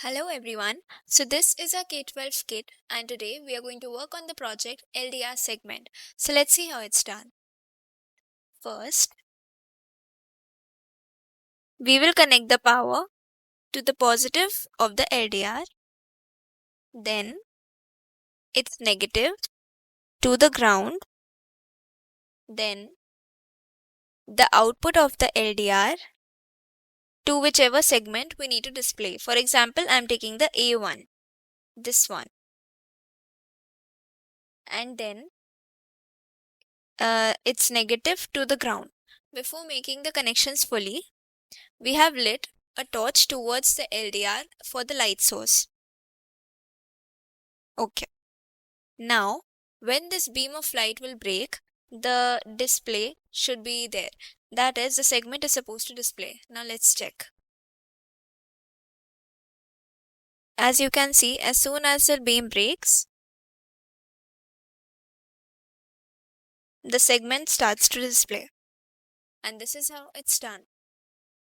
Hello everyone. So this is our K-12 kit and today we are going to work on the project LDR segment. So let's see how it's done. First, we will connect the power to the positive of the LDR. Then its negative to the ground. Then the output of the LDR to whichever segment we need to display. For example, I'm taking the A1, this one. And then its negative to the ground. Before making the connections fully, we have lit a torch towards the LDR for the light source. Okay. Now, when this beam of light will break, the display should be there. That is, the segment is supposed to display. Now let's check. As you can see, as soon as the beam breaks, the segment starts to display. And this is how it's done.